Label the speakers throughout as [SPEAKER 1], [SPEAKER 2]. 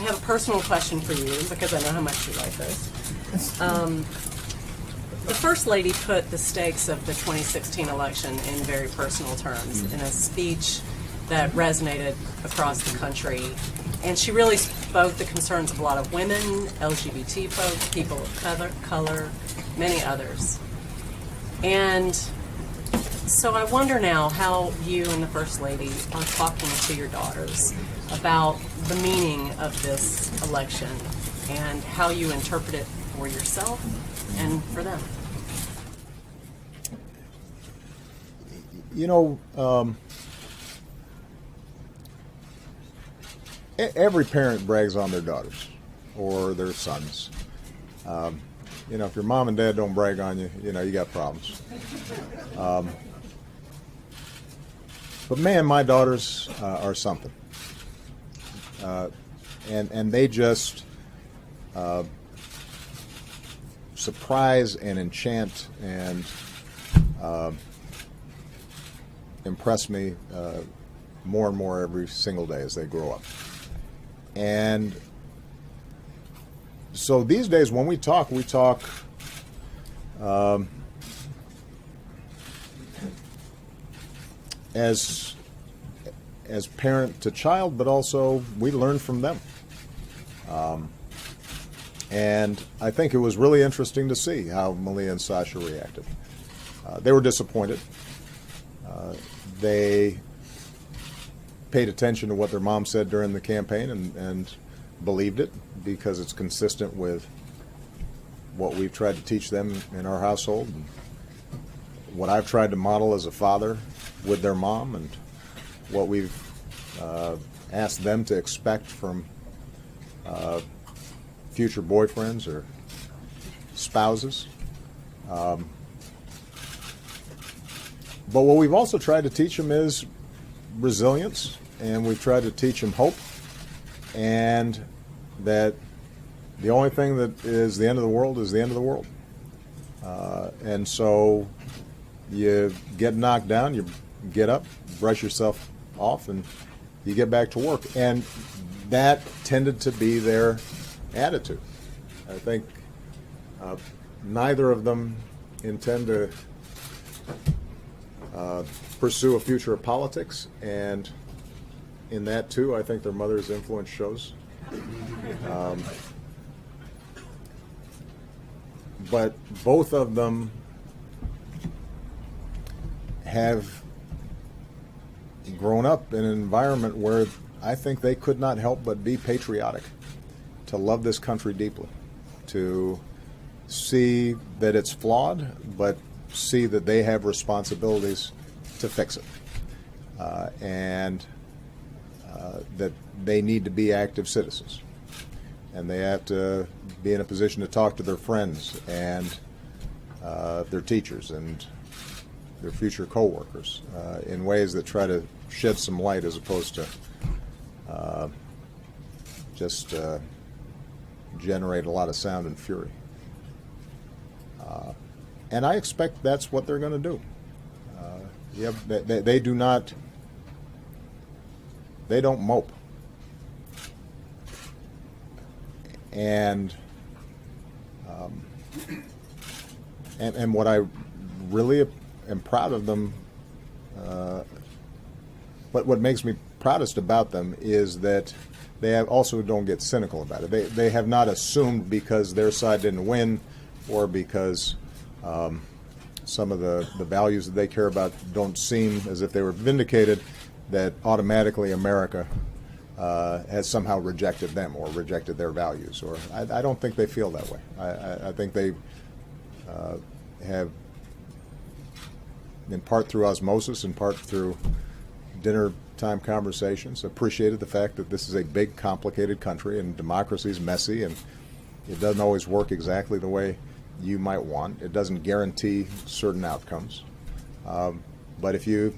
[SPEAKER 1] I have a personal question for you because I know how much you like this. The First Lady put the stakes of the 2016 election in very personal terms in a speech that resonated across the country. And she really spoke the concerns of a lot of women, LGBT folks, people of color, many others. And so I wonder now how you and the First Lady are talking to your daughters about the meaning of this election and how you interpret it for yourself and for them.
[SPEAKER 2] You know, every parent brags on their daughters or their sons. You know, if your mom and dad don't brag on you, you know, you got problems. But man, my daughters are something. And they just surprise and enchant and impress me more and more every single day as they grow up. And so these days when we talk as parent to child, but also we learn from them. And I think it was really interesting to see how Malia and Sasha reacted. They were disappointed. They paid attention to what their mom said during the campaign and believed it because it's consistent with what we've tried to teach them in our household and what I've tried to model as a father with their mom and what we've asked them to expect from future boyfriends or spouses. But what we've also tried to teach them is resilience, and we've tried to teach them hope, and that the only thing that is the end of the world is the end of the world. And so you get knocked down, you get up, brush yourself off, and you get back to work. And that tended to be their attitude. I think neither of them intend to pursue a future of politics, and in that too, I think their mother's influence shows. But both of them have grown up in an environment where I think they could not help but be patriotic, to love this country deeply, to see that it's flawed, but see that they have responsibilities to fix it, and that they need to be active citizens, and they have to be in a position to talk to their friends and their teachers and their future coworkers in ways that try to shed some light as opposed to just generate a lot of sound and fury. And I expect that's what they're going to do. They do not. They don't mope. And what I really am proud of them, what makes me proudest about them is that they also don't get cynical about it. They have not assumed because their side didn't win or because some of the values that they care about don't seem as if they were vindicated, that automatically America has somehow rejected them or rejected their values. Or I don't think they feel that way. I think they have, in part through osmosis, in part through dinner time conversations, appreciated the fact that this is a big, complicated country and democracy is messy and it doesn't always work exactly the way you might want. It doesn't guarantee certain outcomes. But if you're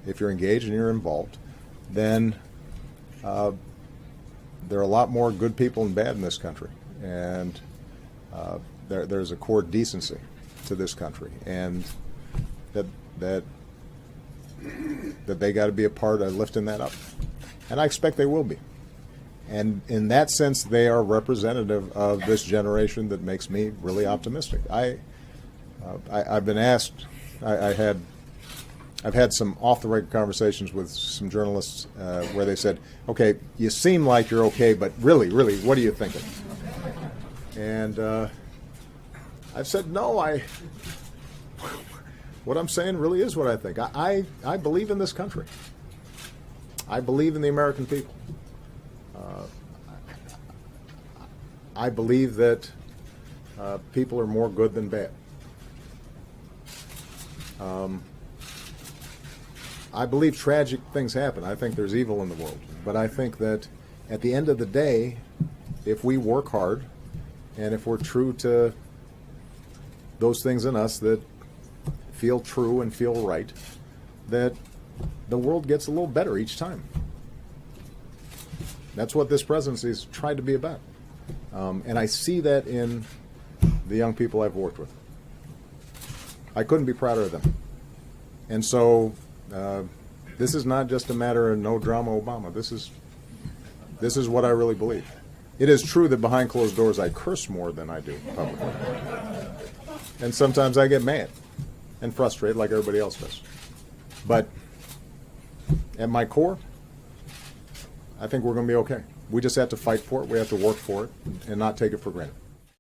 [SPEAKER 2] engaged and you're involved, then there are a lot more good people than bad in this country. And there's a core decency to this country. And that they got to be a part of lifting that up. And I expect they will be. And in that sense, they are representative of this generation that makes me really optimistic. I've been asked, I've had some off-the-record conversations with some journalists where they said, okay, you seem like you're okay, but really, what are you thinking? And I've said, no, what I'm saying really is what I think. I believe in this country. I believe in the American people. I believe that people are more good than bad. I believe tragic things happen. I think there's evil in the world. But I think that at the end of the day, if we work hard and if we're true to those things in us that feel true and feel right, that the world gets a little better each time. That's what this presidency has tried to be about. And I see that in the young people I've worked with. I couldn't be prouder of them. And so this is not just a matter of no drama Obama. This is what I really believe. It is true that behind closed doors I curse more than I do publicly. And sometimes I get mad and frustrated like everybody else does. But at my core, I think we're going to be okay. We just have to fight for it. We have to work for it and not take it for granted.